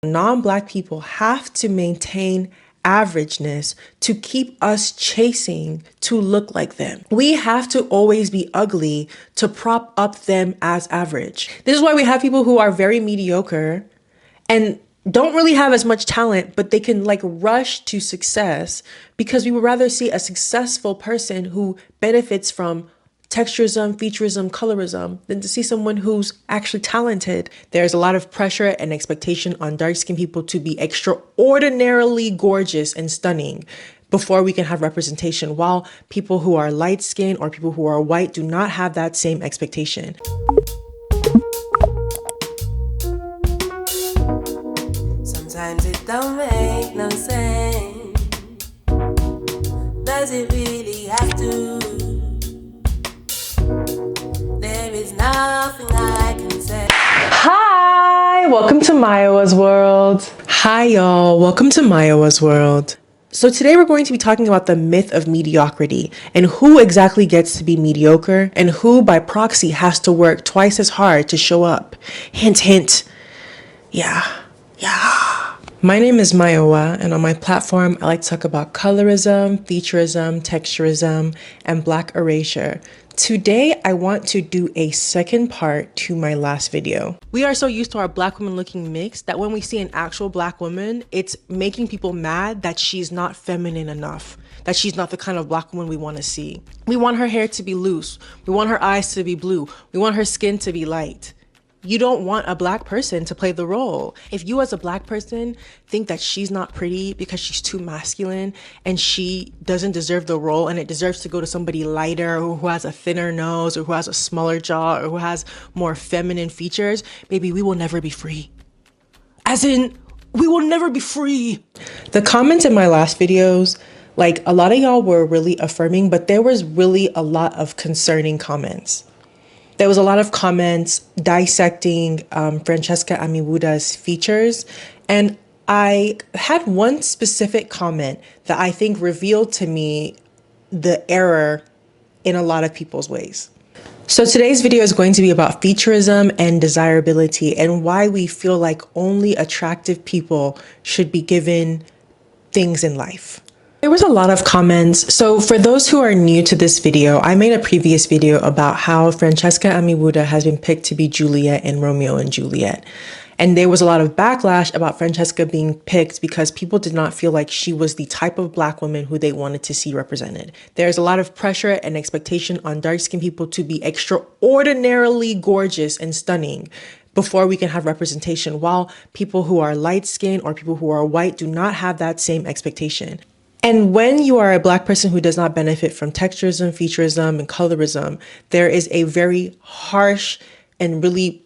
Non-Black people have to maintain averageness to keep us chasing to look like them. We have to always be ugly to prop up them as average. This is why we have people who are very mediocre and don't really have as much talent, but they can rush to success because we would rather see a successful person who benefits from texturism, featurism, colorism than to see someone who's actually talented. There's a lot of pressure and expectation on dark-skinned people to be extraordinarily gorgeous and stunning before we can have representation, while people who are light-skinned or people who are white do not have that same expectation. Sometimes it don't make no sense. Does it really have to? There is nothing I can say. Hi, welcome to Mayowa's World. Hi, y'all. Welcome to Mayowa's World. So today we're going to be talking about the myth of mediocrity and who exactly gets to be mediocre and who by proxy has to work twice as hard to show up. Hint, hint. Yeah. My name is Mayowa, and on my platform, I like to talk about colorism, featurism, texturism, and Black erasure. Today, I want to do a second part to my last video. We are so used to our Black woman looking mix that when we see an actual Black woman, it's making people mad that she's not feminine enough, that she's not the kind of Black woman we want to see. We want her hair to be loose. We want her eyes to be blue. We want her skin to be light. You don't want a Black person to play the role. If you as a Black person think that she's not pretty because she's too masculine and she doesn't deserve the role and it deserves to go to somebody lighter or who has a thinner nose or who has a smaller jaw or who has more feminine features, baby, we will never be free. As in, we will never be free. The comments in my last videos, a lot of y'all were really affirming, but there was really a lot of concerning comments. There was a lot of comments dissecting Francesca Amiwuda's features, and I had one specific comment that I think revealed to me the error in a lot of people's ways. So today's video is going to be about featurism and desirability and why we feel like only attractive people should be given things in life. There was a lot of comments. So for those who are new to this video, I made a previous video about how Francesca Amiwuda has been picked to be Juliet in Romeo and Juliet. And there was a lot of backlash about Francesca being picked because people did not feel like she was the type of Black woman who they wanted to see represented. There's a lot of pressure and expectation on dark-skinned people to be extraordinarily gorgeous and stunning before we can have representation, while people who are light-skinned or people who are white do not have that same expectation. And when you are a Black person who does not benefit from texturism, featurism, and colorism, there is a very harsh and really,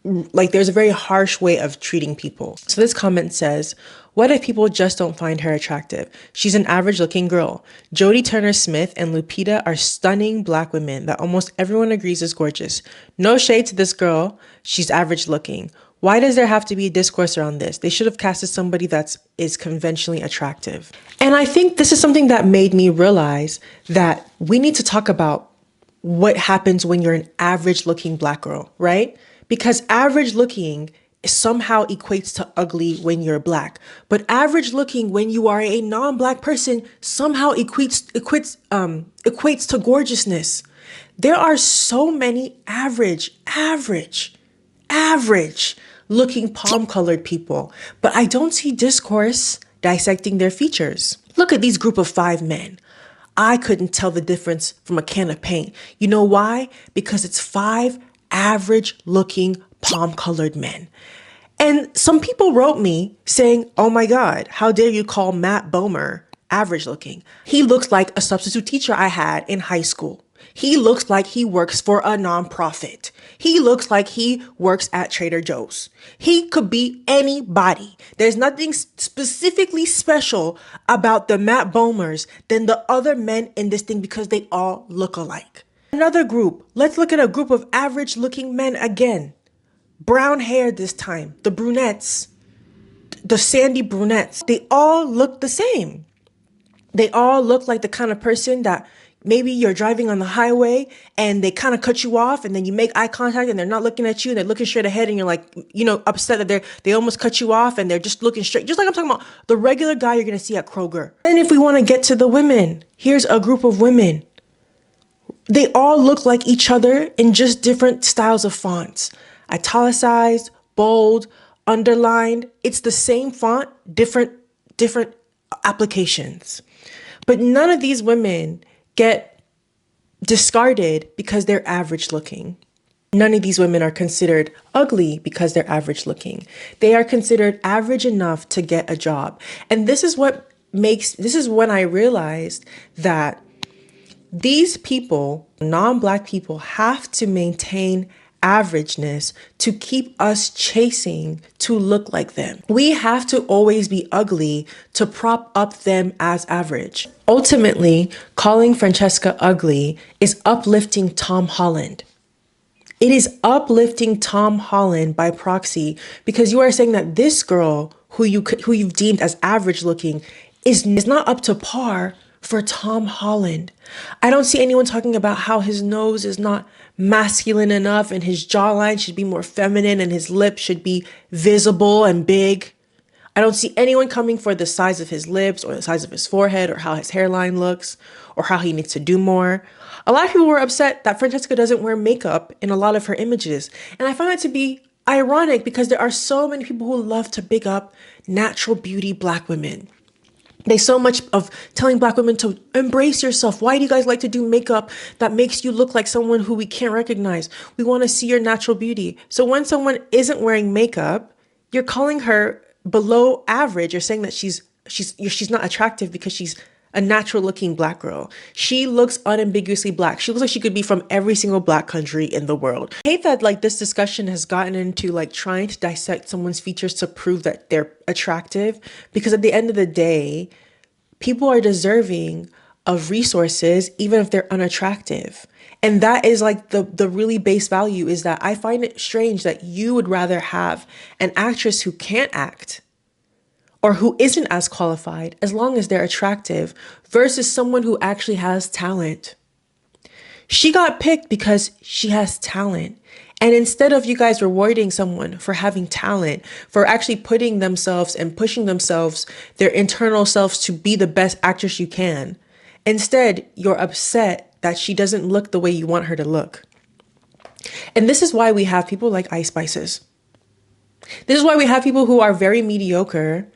there's a very harsh way of treating people. So this comment says, what if people just don't find her attractive? She's an average looking girl. Jodie Turner-Smith and Lupita are stunning Black women that almost everyone agrees is gorgeous. No shade to this girl. She's average looking. Why does there have to be a discourse around this? They should have casted somebody that is conventionally attractive. And I think this is something that made me realize that we need to talk about what happens when you're an average looking Black girl, right? Because average looking somehow equates to ugly when you're Black, but average looking when you are a non-Black person somehow equates to gorgeousness. There are so many average looking palm-colored people, but I don't see discourse dissecting their features. Look at these group of 5 men. I couldn't tell the difference from a can of paint. You know why? Because it's 5 average looking palm-colored men. And some people wrote me saying, oh my God, how dare you call Matt Bomer average looking? He looks like a substitute teacher I had in high school. He looks like he works for a nonprofit. He looks like he works at Trader Joe's. He could be anybody. There's nothing specifically special about the Matt Bomers than the other men in this thing because they all look alike. Another group. Let's look at a group of average looking men again. Brown hair this time. The brunettes. The sandy brunettes. They all look the same. They all look like the kind of person that maybe you're driving on the highway and they kind of cut you off, and then you make eye contact and they're not looking at you and they're looking straight ahead, and you're like, upset that they almost cut you off and they're just looking straight. Just like I'm talking about the regular guy you're going to see at Kroger. And if we want to get to the women, here's a group of women. They all look like each other in just different styles of fonts. Italicized, bold, underlined. It's the same font, different applications. But none of these women get discarded because they're average looking. None of these women are considered ugly because they're average looking. They are considered average enough to get a job. And this is when I realized that these people, non-Black people, have to maintain averageness to keep us chasing to look like them. We have to always be ugly to prop up them as average. Ultimately, calling Francesca ugly is uplifting Tom Holland. It is uplifting Tom Holland by proxy, because you are saying that this girl who you've deemed as average looking is not up to par for Tom Holland. I don't see anyone talking about how his nose is not masculine enough and his jawline should be more feminine and his lips should be visible and big. I don't see anyone coming for the size of his lips or the size of his forehead or how his hairline looks or how he needs to do more. A lot of people were upset that Francesca doesn't wear makeup in a lot of her images. And I find that to be ironic because there are so many people who love to big up natural beauty Black women. There's so much of telling Black women to embrace yourself. Why do you guys like to do makeup that makes you look like someone who we can't recognize? We want to see your natural beauty. So when someone isn't wearing makeup, you're calling her below average. You're saying that she's not attractive because she's a natural looking Black girl. She looks unambiguously Black. She looks like she could be from every single Black country in the world. I hate that this discussion has gotten into trying to dissect someone's features to prove that they're attractive, because at the end of the day, people are deserving of resources even if they're unattractive. And that is the really base value, is that I find it strange that you would rather have an actress who can't act or who isn't as qualified, as long as they're attractive, versus someone who actually has talent. She got picked because she has talent. And instead of you guys rewarding someone for having talent, for actually putting themselves and pushing themselves, their internal selves, to be the best actress you can, instead, you're upset that she doesn't look the way you want her to look. And this is why we have people like Ice Spices. This is why we have people who are very mediocre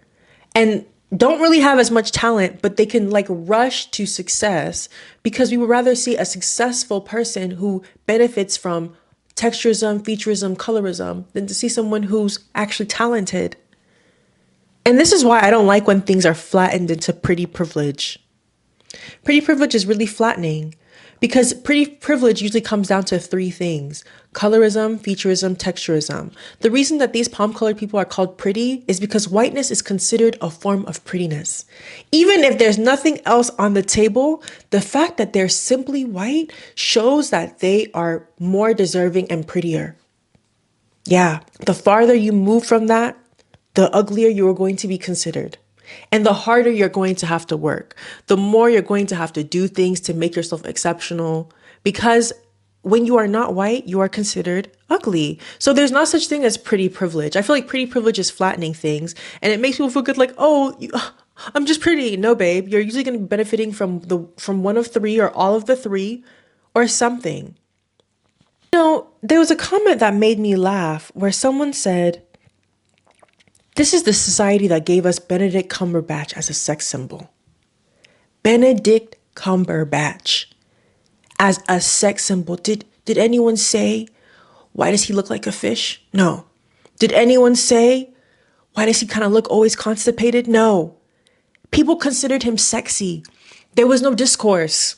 and don't really have as much talent, but they can rush to success, because we would rather see a successful person who benefits from texturism, featurism, colorism than to see someone who's actually talented. And this is why I don't like when things are flattened into pretty privilege. Pretty privilege is really flattening, because pretty privilege usually comes down to three things: colorism, featurism, texturism. The reason that these palm-colored people are called pretty is because whiteness is considered a form of prettiness. Even if there's nothing else on the table, the fact that they're simply white shows that they are more deserving and prettier. Yeah, the farther you move from that, the uglier you are going to be considered. And the harder you're going to have to work, the more you're going to have to do things to make yourself exceptional, because when you are not white, you are considered ugly. So there's not such thing as pretty privilege. I feel like pretty privilege is flattening things, and it makes people feel good, I'm just pretty. No, babe, you're usually going to be benefiting from one of three or all of the three or something. There was a comment that made me laugh where someone said, "This is the society that gave us Benedict Cumberbatch as a sex symbol." Benedict Cumberbatch as a sex symbol. Did anyone say, why does he look like a fish? No. Did anyone say, why does he kind of look always constipated? No. People considered him sexy. There was no discourse.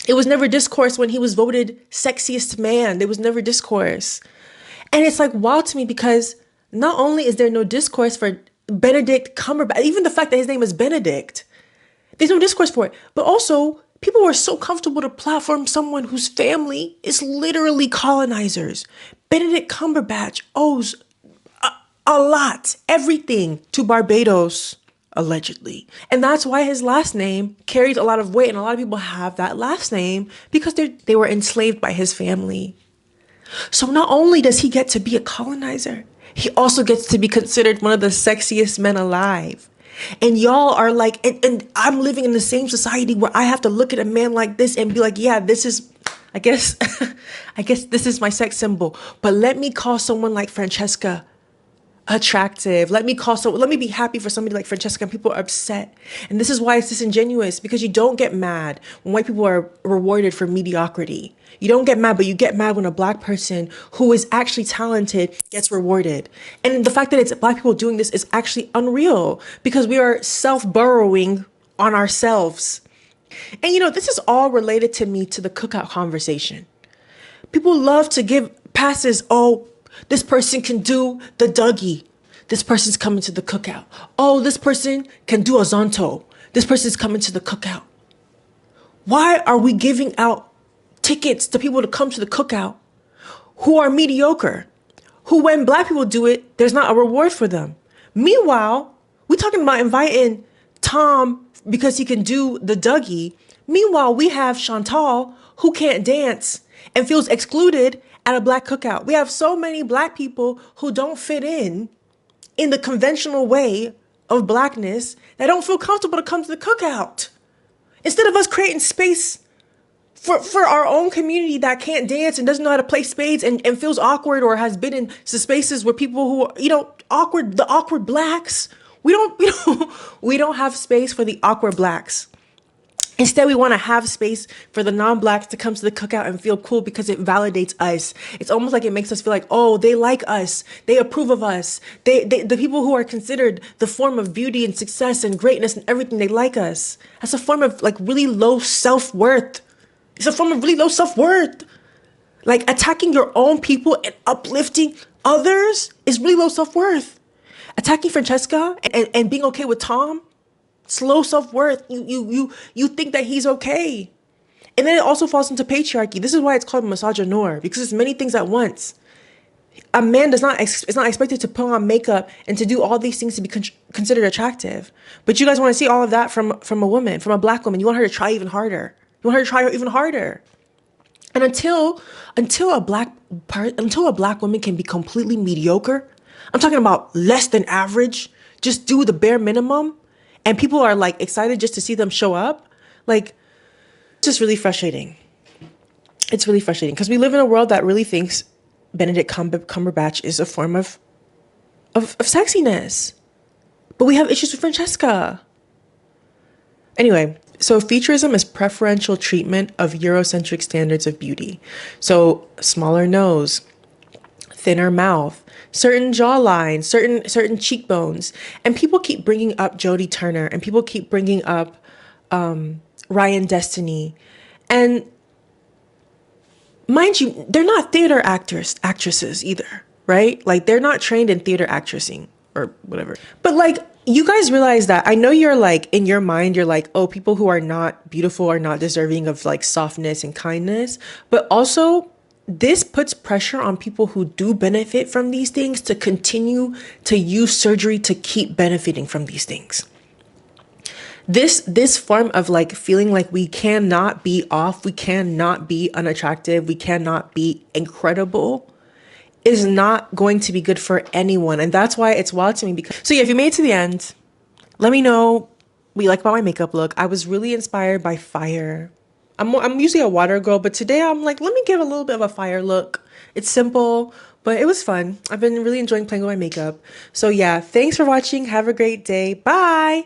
It was never discourse when he was voted sexiest man. There was never discourse. And it's wild to me, because not only is there no discourse for Benedict Cumberbatch, even the fact that his name is Benedict, there's no discourse for it. But also, people were so comfortable to platform someone whose family is literally colonizers. Benedict Cumberbatch owes a lot, everything, to Barbados. allegedly. And that's why his last name carries a lot of weight. And a lot of people have that last name because they were enslaved by his family. So not only does he get to be a colonizer, he also gets to be considered one of the sexiest men alive. And y'all are like, and I'm living in the same society where I have to look at a man like this and be like, yeah, this is, I guess, I guess this is my sex symbol. But let me call someone like Francesca attractive. Let me be happy for somebody like Francesca, and people are upset. And this is why it's disingenuous, because you don't get mad when white people are rewarded for mediocrity. You don't get mad, but you get mad when a black person who is actually talented gets rewarded. And the fact that it's black people doing this is actually unreal, because we are self-burrowing on ourselves. And this is all related to the cookout conversation. People love to give passes. Oh, this person can do the Dougie. This person's coming to the cookout. Oh, this person can do a Zonto. This person's coming to the cookout. Why are we giving out tickets to people to come to the cookout who are mediocre? Who, when black people do it, there's not a reward for them. Meanwhile, we're talking about inviting Tom because he can do the Dougie. Meanwhile, we have Chantal who can't dance and feels excluded at a black cookout. We have so many black people who don't fit in the conventional way of blackness that don't feel comfortable to come to the cookout. Instead of us creating space for our own community that can't dance and doesn't know how to play spades and feels awkward, or has been in spaces where people who are, the awkward blacks, we don't have space for the awkward blacks. Instead, we want to have space for the non-blacks to come to the cookout and feel cool because it validates us. It's almost like it makes us feel like, oh, they like us. They approve of us. The people who are considered the form of beauty and success and greatness and everything, they like us. That's a form of like really low self-worth. It's a form of really low self-worth. Like attacking your own people and uplifting others is really low self-worth. Attacking Francesca and being okay with Tom, it's low self-worth. You think that he's okay. And then it also falls into patriarchy. This is why it's called misogynoir, because it's many things at once. A man is not expected to put on makeup and to do all these things to be considered attractive. But you guys want to see all of that from a woman, from a black woman. You want her to try even harder. You want her to try even harder. And until a black woman can be completely mediocre, I'm talking about less than average, just do the bare minimum, and people are like excited just to see them show up, like, it's just really frustrating. It's really frustrating because we live in a world that really thinks Benedict Cumberbatch is a form of sexiness. But we have issues with Francesca. Anyway, so featurism is preferential treatment of Eurocentric standards of beauty. So smaller nose, thinner mouth, certain jawlines, certain cheekbones. And people keep bringing up Jodie Turner, and people keep bringing up Ryan Destiny. And mind you, they're not theater actresses either, right? Like, they're not trained in theater actressing or whatever. But like, you guys realize that, I know you're like, in your mind, you're like, oh, people who are not beautiful are not deserving of like softness and kindness. But also, this puts pressure on people who do benefit from these things to continue to use surgery to keep benefiting from these things. This form of like feeling like we cannot be off, we cannot be unattractive, we cannot be incredible is not going to be good for anyone. And that's why it's wild to me. Because so yeah, if you made it to the end, let me know what you like about my makeup look. I was really inspired by fire. I'm usually a water girl, but today I'm like, let me give a little bit of a fire look. It's simple, but it was fun. I've been really enjoying playing with my makeup. So yeah, thanks for watching. Have a great day. Bye.